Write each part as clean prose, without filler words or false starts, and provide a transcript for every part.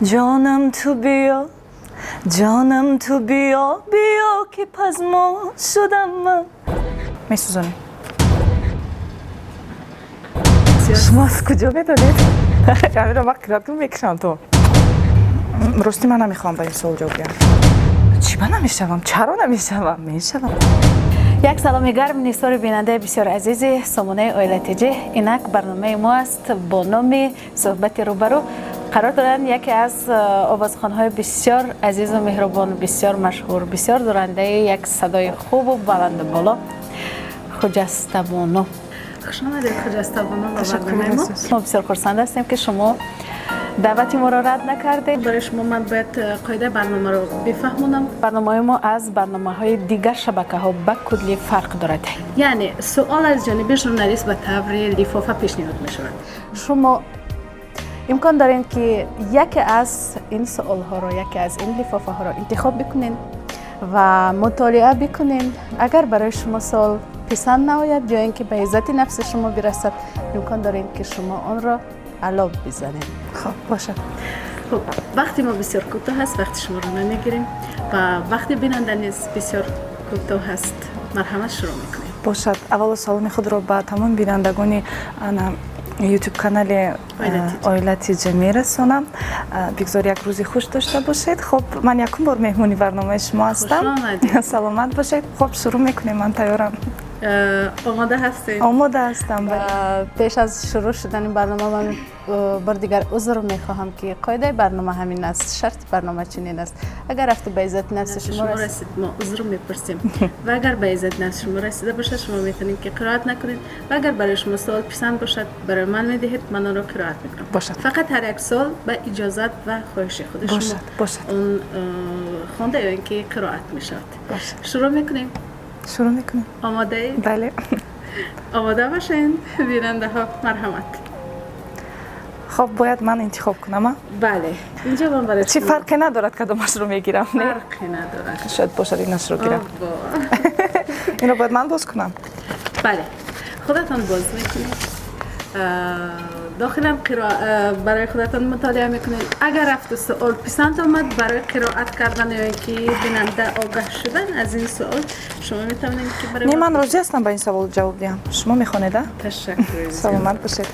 جانم تو بیا جانم تو بیا بیا که پزما شدم من میسوزونی شما از کجا بدانید؟ یعنی رو وقت کرد میکشم تو راستی من نمیخوام با این سوال جواب بدم چی من نمیشوم؟ چرا نمیشوم؟ میشوم یک سلام گرم نیستار بیننده بسیار عزیز سامانه اویلا تیجی. اینک برنامه ما است با نام صحبت روبرو. قرار دارند یکی از آوازخوان‌های بسیار عزیز و مهربان، بسیار مشهور، بسیار دارنده یک صدای خوب و بلند بالا، خوجستبانو. خوش آمدید خوجستبانو. ما بسیار خرسند هستیم که شما دعوت ما را رد نکردید. برای شما من باید قاعده برنامه رو بفهمونم. برنامه ما از برنامه‌های دیگر شبکه‌ها به کلی فرق دارد. یعنی سوال از جانب ژورنالیست به طور لفافه پیشنهاد می‌شود. شما امکان دارین که یکی از این سوال‌ها رو، یکی از این لفافه‌ها رو انتخاب بکنین و مطالعه بکنین. اگر برای شما سوال پسند نآید یا اینکه به عزت نفس شما برسد، امکان دارین که شما آن را علاوه بزنین. خب باشه. خب وقتی ما بسیار کوتاه هست، وقتی شما رو نمیگیریم و وقتی بیننده نیز بسیار کوتاه هست، مرحمت شروع میکنیم. باشد. اول سلام خود رو به تمام بینندگان یوتیوب کانال اویلا تیجی میرسونم. بگذار یک روزی خوش داشته باشید. خب من یکم بار مهمونی برنامه شما هستم. سلامت باشید. خب شروع میکنیم. من تیارم. آماده هستید؟ آماده هستم. پیش از شروع شدن این برنامه من بار دیگر عذر میخواهم که قاعده برنامه همین است، شرط برنامه چنین است. اگر رفته به عزت نفس شما رسید ما عذر میپرسیم و اگر به عزت نفس شما رسیده باشه شما میتونید که قرائت نکنید و اگر برای شما سوال پسند باشد برای من میدهید، من آن را قرائت میکنم. باشد. فقط هر یک سوال به اجازت و خواهش خود شما باشد. اون خوانده یا اینکه قرائت میشد. شروع میکنیم. شروع میکنیم. آماده ای؟ بله. آماده باشین بیننده ها. مرحمت. خب باید من انتخاب کنم؟ بله. اینجا من برای چی فرقی ندارد کدامش رو میگیرم؟ نه فرقی ندارد. شاید باشد اینش رو گیرم. اینو باید من باز کنم؟ بله. خودتان باز میکنید. داخلم برای خودتان مطالعه میکنید. اگر رفت سوال پسند آمد برای قرائت کردن یا اینکه بیننده آگاه شدن از این سوال شما میتونید که برای من راضی هستم با این سوال جواب دهم. شما میخونید؟ تشکر. سلامت باشید.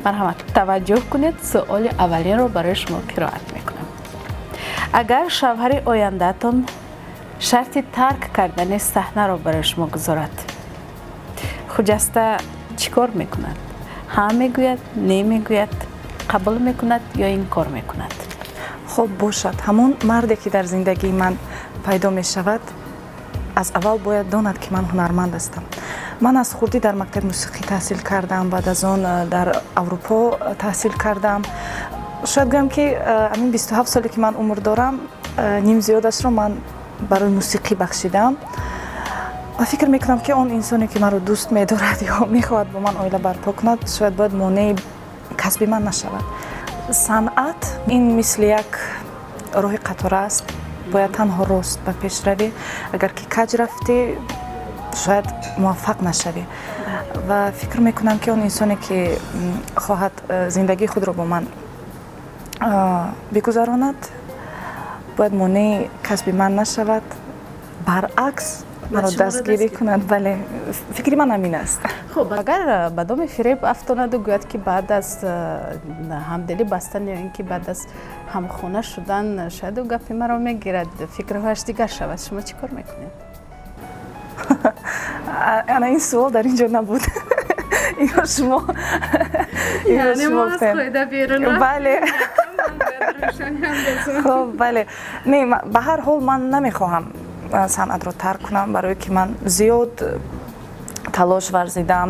مرحمت. توجه کنید. سوال اولی رو برای شما قرائت میکنم. اگر شوهر آینده‌تان شرط ترک کردن صحنه رو برای شما گذارد، خجسته چیکار میکند؟ ها میگوید، نمیگوید، قبول میکند یا این کار میکند؟ خب باشد. همون مردی که در زندگی من پیدا میشود از اول باید داند که من هنرمند هستم. من از خردی در مکتب موسیقی تحصیل کردم، بعد از آن در اروپا تحصیل کردم. شاید بگم که همین 27 سالی که من عمر دارم نیم زیادش رو من برای موسیقی بخشیدم و فکر میکنم که اون انسانی که من رو دوست می‌دارد یا میخواهد با من اویلا برپا کند شاید باید مانع کسب من نشود. صنعت این مثل یک راه قطار است، باید تنها راست به پیش روی. اگر که کج رفتی شاید موفق نشوی و فکر میکنم که اون انسانی که خواهد زندگی خود رو با من بگذراند باید مانع کسب من نشود، برعکس من رو دستگیری کنند. بله فکری من همین است. خب اگر به دام فریب افتاند و گوید که بعد از همدلی بستن یا اینکه بعد از همخانه شدن شاید و گپی مرا میگیرد، فکرهایش دیگر شود، شما چی کار میکنید؟ انا این سوال در اینجا نبود. اینو شما یعنی ما از قاعده بیرون. بله. خب بله. نه به هر حال من نمیخواهم صنعت رو ترک کنم، برای که من زیاد تلاش ورزیدم،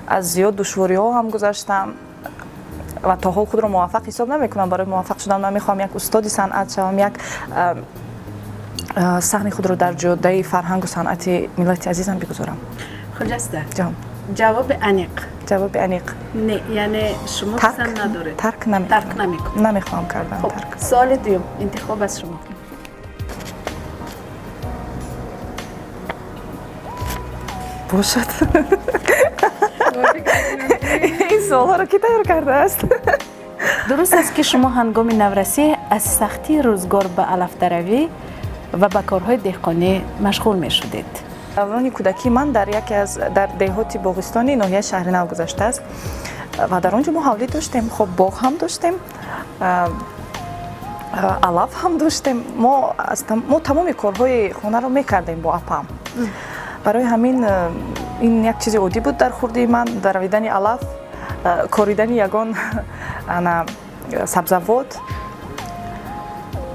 از زیاد دشواری ها هم گذشتم و تا حال خود رو موفق حساب نمی کنم. برای موفق شدن من میخوام یک استاد صنعت شوم، یک سهم خود رو در جاده فرهنگ و صنعت ملت عزیزم بگذارم. خجسته جان. جواب انیق. جواب انیق. نه یعنی شما پسند ندارید. ترک نمیکنم. نمیخوام کردن ترک. سوال دوم انتخاب از شما. باشد. این سوال‌ها رو کی تیار کرده است؟ дуруст аст ки шумо ҳангоми наврасӣ аз сахтии рӯзгор ба алафдаравӣ ва ба корҳои деҳқонӣ машғул мешудед. даврони кӯдакии ман дар яке аз дар деҳоти боғистони ноҳияи шаҳри нав гузаштааст ва дар он ҷо мо ҳавлӣ доштем, хоб боғ ҳам доштем, алаф ҳам доштем. Мо тамоми корҳои хонаро мекардем бо апам. барои ҳамин ин як чизи оддӣ буд дар хурдии ман, даравидани алаф, коридани ягон сабзавот.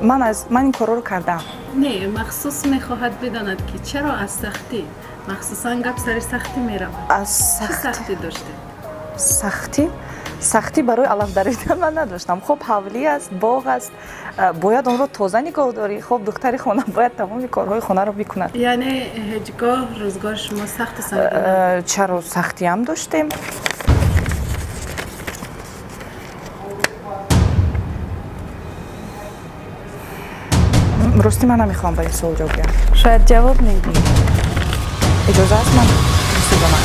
ман ин корҳоро кардам. не махсус мехоҳад бидонад ки чаро аз сахтӣ, махсусан гап сари сахтӣ меравад. Аз сахтӣ доштед? сахтӣ барои алаф даридан ман надоштам. хоб ҳавлӣ аст, боғ аст, бояд онро тоза нигоҳ дорӣ. хоб духтари хона бояд тамоми корҳои хонаро бикунад. яъне ҳеҷ гоҳ рӯзгори шумо сахту сангин? чаро сахтиам доштем. рости ман намехоҳам ба ин суол ҷавоб диҳам. шояд ҷавоб медиҳед. иҷоза аст ман расидаman.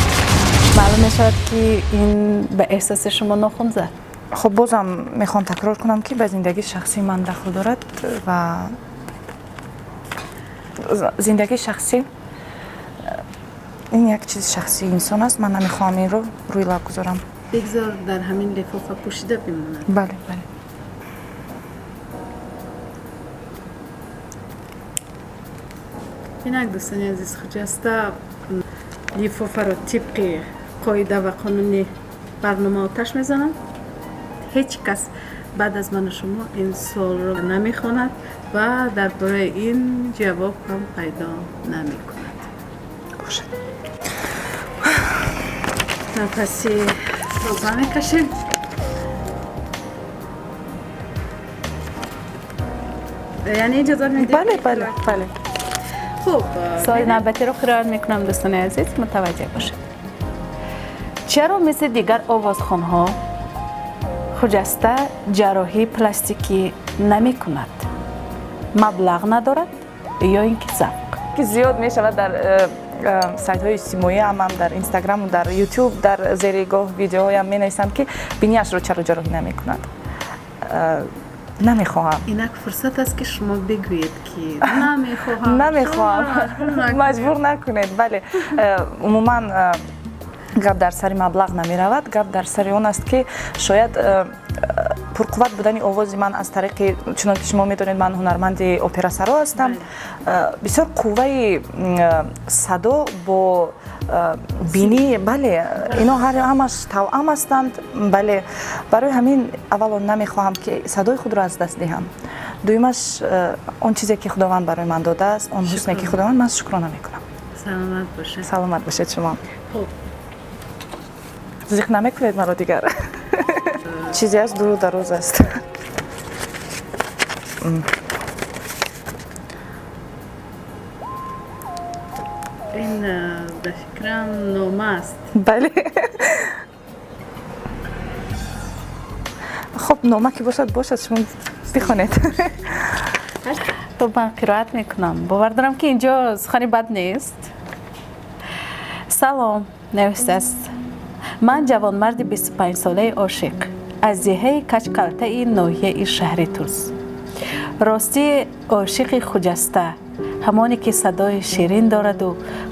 маълум мешавад ки ин ба эҳсоси шумо нохун зад. хоб бозам мехоҳам такрор кунам ки ба зиндагии шахсии ман дахл дорад ва зиндагии шахсӣ ин як чизи шахсии инсон аст. ман намехоҳам инро рӯи лаб гузорам. бигзор дар ҳамин лифофа пӯшида бимонад. бале бале. инак дӯстони азиз, хуҷаста лифофаро тибқи қоида ва қонуни барнома оташ мезанад. ҳеҷ кас баъд аз ману шумо ин суолро намехонад ва дар бораи ин ҷавоб ҳам пайдо намекунад. бошед. нафаси тоза мекашем. яъне иҷозат медиҳед? бале бале бале. хуб, соали навбатиро қироат мекунам дӯстони азиз, мутаваҷҷеҳ бошед. чаро мисли дигар овозхонҳо хуҷаста ҷарроҳии пластикӣ намекунад? маблағ надорад ё ин ки завқ? ки зиёд мешавад дар сайтҳои иҷтимоӣ ҳам дар инстаграму дар ютуб дар зери гоҳ видеоҳоям менависанд ки бинияшро чаро ҷарроҳӣ намекунад. намехоҳам. инак фурсат аст ки шумо бигӯед ки намехоҳам. маҷбур накунед. бале, умуман гап дар сари маблағ намеравад. гап дар сари он аст ки шояд пурқувват будани овози ман аз тариқи, чунон ки шумо медонед ман ҳунарманди операсаро ҳастам, бисёр қувваи садо бо бинӣ, бале, ино ҳамаш тавъам ҳастанд. бале, барои ҳамин аввало намехоҳам ки садои худро аз даст диҳам. дуюмаш он чизе ки худованд барои ман додааст, он ҳусне ки худованд, ман шукрона мекунам. саломат бошед. саломат бошед шумо. хуб, зиқ намекунед маро дигар. чизе аст дуру дароз аст. ин ба фикрам нома аст. бале. хоб нома ки бошад шумо бихонед. то ман қироат мекунам. бовар дорам ки инҷо сухани бад нест. салом, навистааст. ман ҷавонмарди 25-солаи ошиқ аз ҷиҳаи качкалтаи ноҳияи шаҳри Туз. ростӣ ошиқи хуҷаста, ҳамоне ки садои ширин дораду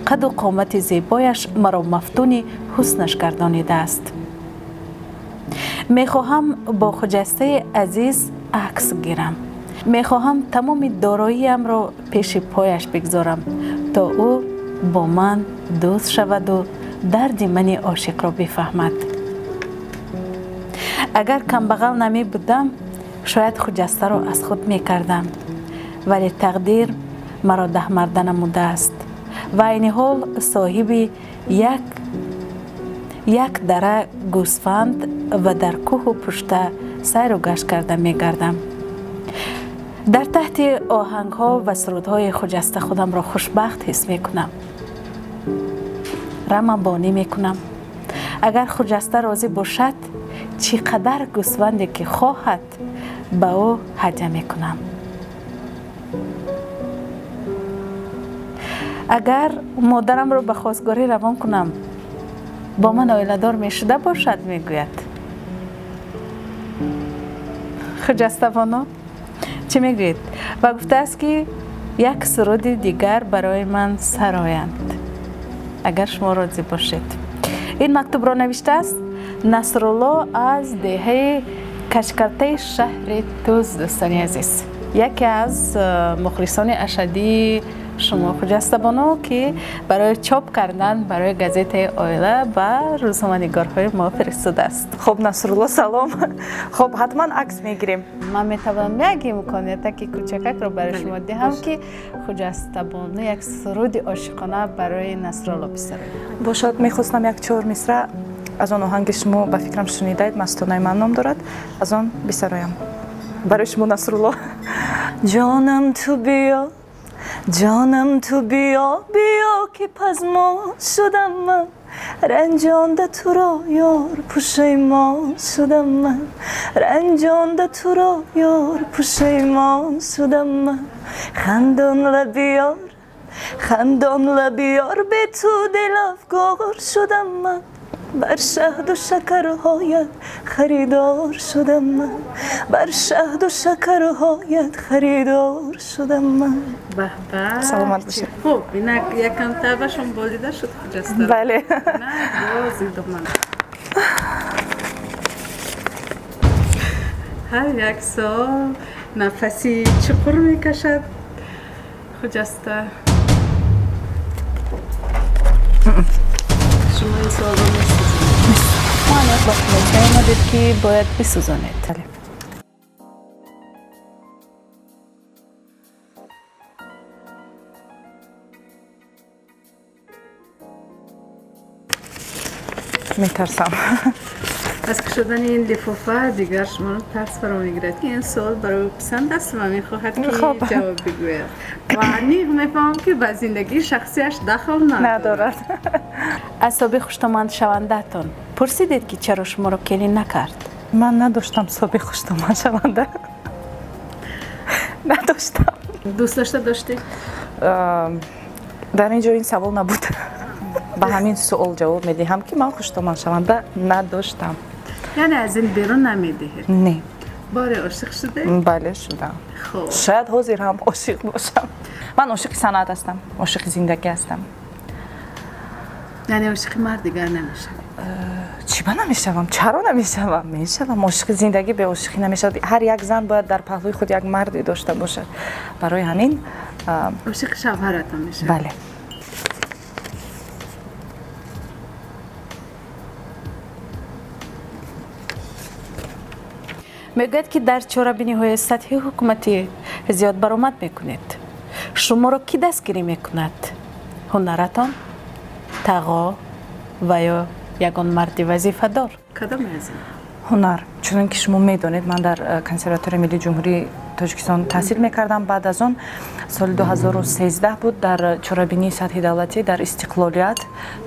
қаду қомати зебояш маро мафтуни ҳуснаш гардонидааст. мехоҳам бо хуҷастаи азиз акс гирам. мехоҳам тамоми дороиямро пеши пояш бигзорам, то ӯ бо ман дӯст шаваду дарди мани ошиқро бифаҳмад. агар камбағал намебудам, шояд хуҷастаро аз худ мекардам, вале тақдир маро даҳмарда намудааст ва айни ҳол соҳиби як дара гӯсфанд ва дар кӯҳу пушта сайру гашт карда мегардам. дар таҳти оҳангҳо ва сурудҳои хуҷаста худамро хушбахт ҳис мекунам. рамабонӣ мекунам. агар хуҷаста розӣ бошад, чӣ қадар гӯсфанде ки хоҳад, ба ӯ ҳадя мекунам. агар модарамро ба хостгорӣ равон кунам, бо ман оиладор мешуда бошад, мегӯяд. хуҷастабоно чӣ мегӯед? ва гуфтааст ки як суруди дигар барои ман сароянд, агар шумо розӣ бошед. ин мактубро навиштааст Насрулло аз деҳаи кашкартаи шаҳри Туз. дӯстони азиз, яке аз мухлисони ашадии шумо хуҷастабоно ки барои чоп кардан барои газетаи Оила ба рӯзноманигорҳои мо фиристодааст. хуб, Насрулло, салом. хуб, ҳатман акс мегирем. ман метавонам як имкониятаки кӯчакакро барои шумо диҳам ки хуҷастабоно як суруди ошиқона барои Насрулло бисароед. бошад, мехостам як 4 мисра аз он оҳанги шумо ба фикрам шунидаед, мастонаи ман ном дорад, аз он бисароям барои шумо, Насрулло. ҷонам ту биё, ҷонам ту биё, биё ки пазмо шудам ман, ранҷонда туро ёр пушаймон шудам ман, ранҷонда туро ёр пушаймон шудам ман, хандон лаби ёр, хандон лаби ёр, бе ту дилафгор шудам ман, бар шаҳду шакарҳоят харидор шудам ман, бар шаҳду шакарҳоят харидор шудам ман. саломат бошед. хуб, инак якам тавбашон болида шуд хуҷаста. бале. ҳар як сол нафаси чуқур мекашад хуҷаста. шумо ин солро месӯзонед. маънояш ба хулоса омадед ки бояд бисӯзонед. метарсам. аз кушодани ин лифофа дигар шуморо тарс фаро мегирад ки ин суол барои писанд аст ва мехоҳад ки ҷавоб бигӯяд. ва ниғ мефаҳмам ки ба зиндагии шахсияш дахл надорад. аз соби хуштомандшавандаатон пурсидед ки чаро шуморо келӣ накард? ман надоштам соби хуштомандшаванда. надоштам. дӯст дошта доштӣ? дар ин ҷо ин савол набуд. ба ҳамин суол ҷавоб медиҳам ки ман хуштомандшаванда надоштам. яъне аз ин берун намедиҳед? не. боре ошиқ шудед? бале, шудам. шояд ҳозир ҳам ошиқ бошам. ман ошиқи санъат ҳастам, ошиқи зиндагӣ ҳастам. яъне ошиқи мард дигар намешавед? чӣ ба намешавам? чаро намешавам? мешавам. ошиқи зиндагӣ бе ошиқӣ намешавад. ҳар як зан бояд дар паҳлӯи худ як марде дошта бошад. барои ҳамин ошиқи шавҳаратон мешавад? бале. мегӯяд ки дар чорабиниҳои сатҳии ҳукуматӣ зиёд баромад мекунед. шуморо кӣ дастгирӣ мекунад? ҳунаратон, тағо ва ё ягон марди вазифадор? кадоме аз ин? ҳунар. чунон ки шумо медонед, ман дар консерваторияи миллии ҷумҳурии тоҷикистон таҳсил мекардам. баъд аз он соли 2013 буд дар чорабинии сатҳи давлатӣ дар истиқлолият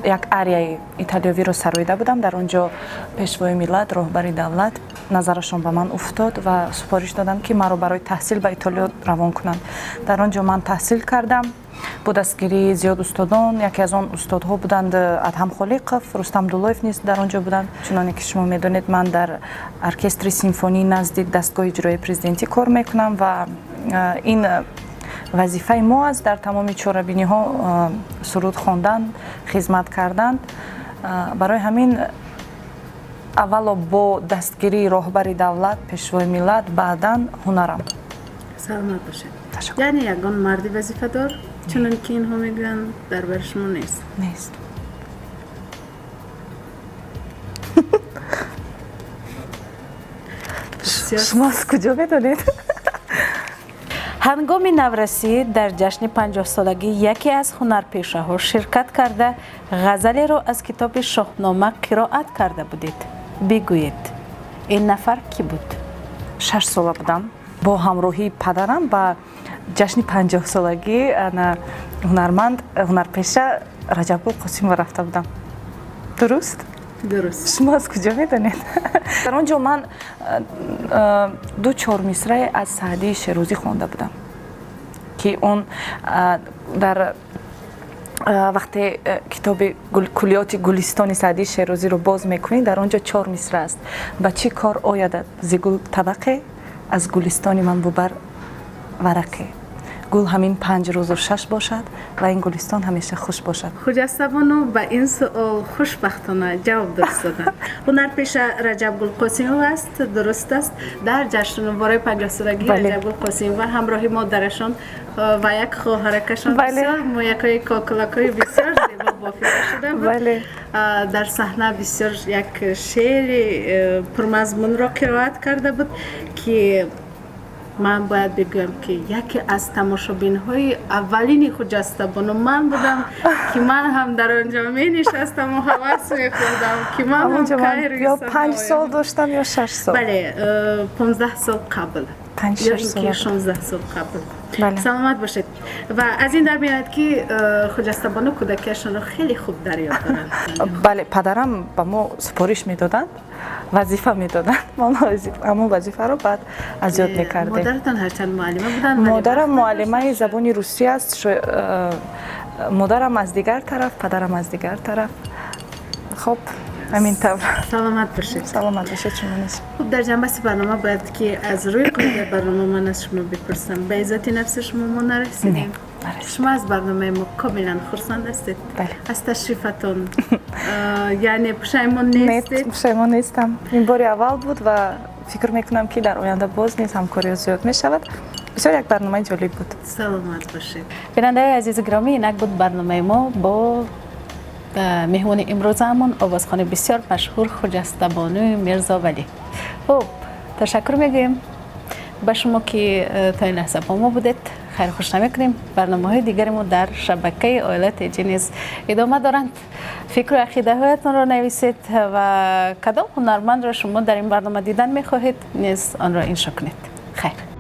як арияи италиёвиро сароида будам. дар он ҷо пешвои миллат, роҳбари давлат назарашон ба ман уфтод ва супориш доданд ки маро барои таҳсил ба Итолиё равон кунанд. дар он ҷо ман таҳсил кардам. бо дастгирии зиёд устодон, яке аз он устодҳо буданд Адҳам Холиқов, Рустам Дулоев низ дар он ҷо буданд. чуноне ки шумо медонед, ман дар оркестри симфонӣ назди дастгоҳи иҷроии президентӣ кор мекунам ва ин вазифаи мо аст дар тамоми чорабиниҳо суруд хондан, хизмат кардан. барои ҳамин аввало бо дастгирии роҳбари давлат, пешвои миллат, баъдан ҳунарам. саломат бошед. яъне ягон марди вазифадор, чунон ки инҳо мегӯянд, дар бари шумо нест? нест. шумо аз куҷо медонед? ҳангоми наврасӣ дар ҷашни 50-солагӣ яке аз ҳунарпешаҳо ширкат карда ғазалеро аз китоби шоҳнома қироат карда будед. бигӯед, ин нафар кӣ буд? 6 сола будам. бо ҳамроҳии падарам ба ҷашни 50-солагӣ ҳунарманд, ҳунарпеша Раҷабгул Қосимова рафта будам. дуруст? дуруст. шумо аз куҷо медонед? дар он ҷо ман 2-4 мисраи аз Саъдии Шерозӣ хонда будам, ки он дар вақте китоби куллиёти гулистони Саъдии Шерозиро боз мекунед, дар он ҷо 4 мисра аст. ба чӣ кор оядад зигул табақе از گلستان من ببر ورقه گل همین 5 روز و 6 باشد و این گلستان همیشه خوش باشد. خجستبانو به این سوال خوشبختانه جواب درست دادن. هنرپیشه رجب گل قاسمی است، درست است. در جشنواره 50 سالگی رجب گل قاسمی و همراهی مادرشان و یک خواهرکشان بسیار مویکای کاکلکای بسیار زیبا بافیده شده بود. در صحنه بسیار یک شعر پرمضمون را قرائت کرده بود که من باید بگویم که یکی از تماشابین‌های اولین خجستبانو من بودم که من هم در آنجا می نشستم و حواس می‌خوردم که من هم کاری یا 5 سال داشتم یا 6 سال. بله 15 سال قبل 5 سال 16 سال قبل. بله. سلامت باشید. و از این در میاد که خجستبانو کودکیشان رو خیلی خوب در یاد دارند. بله پدرم به ما سپارش میدادند، وظیفه میدادند، ما وظیفه رو بعد از یاد میکردیم. مادرتان هرچند معلمه بودن؟ مادرم معلمه زبان روسی است. مادرم از دیگر طرف، پدرم از دیگر طرف. خب همین طور. سلامت باشید. سلامت باشید شما نیست. خب در جنبه باید باید که از روی قاعده برنامه من از شما بپرسم. به عزت نفس شما ما نرسیدیم. شما از برنامه ما کاملا خرسند هستید؟ بله. از تشریفتون یعنی پشیمان نیستید؟ پشیمان نیستم. این باری اول بود و فکر میکنم که در آینده باز نیز همکاری زیاد میشود. بسیار یک برنامه جالب بود. سلامت باشید. بیننده عزیز گرامی، اینک بود برنامه ما با مهمون امروزمون اوازخانی بسیار مشهور خجستبانو میرزاولی. خب تشکر میگیم به شما که تا این لحظه با ما بودید. خیر خوش نمیکنیم. برنامه‌های دیگری ما در شبکه اویلا نیز ادامه دارند. فکر و عقیده هایتان را نویسید و کدام هنرمند را شما در این برنامه دیدن میخواهید نیز آن را انشا کنید. خیر.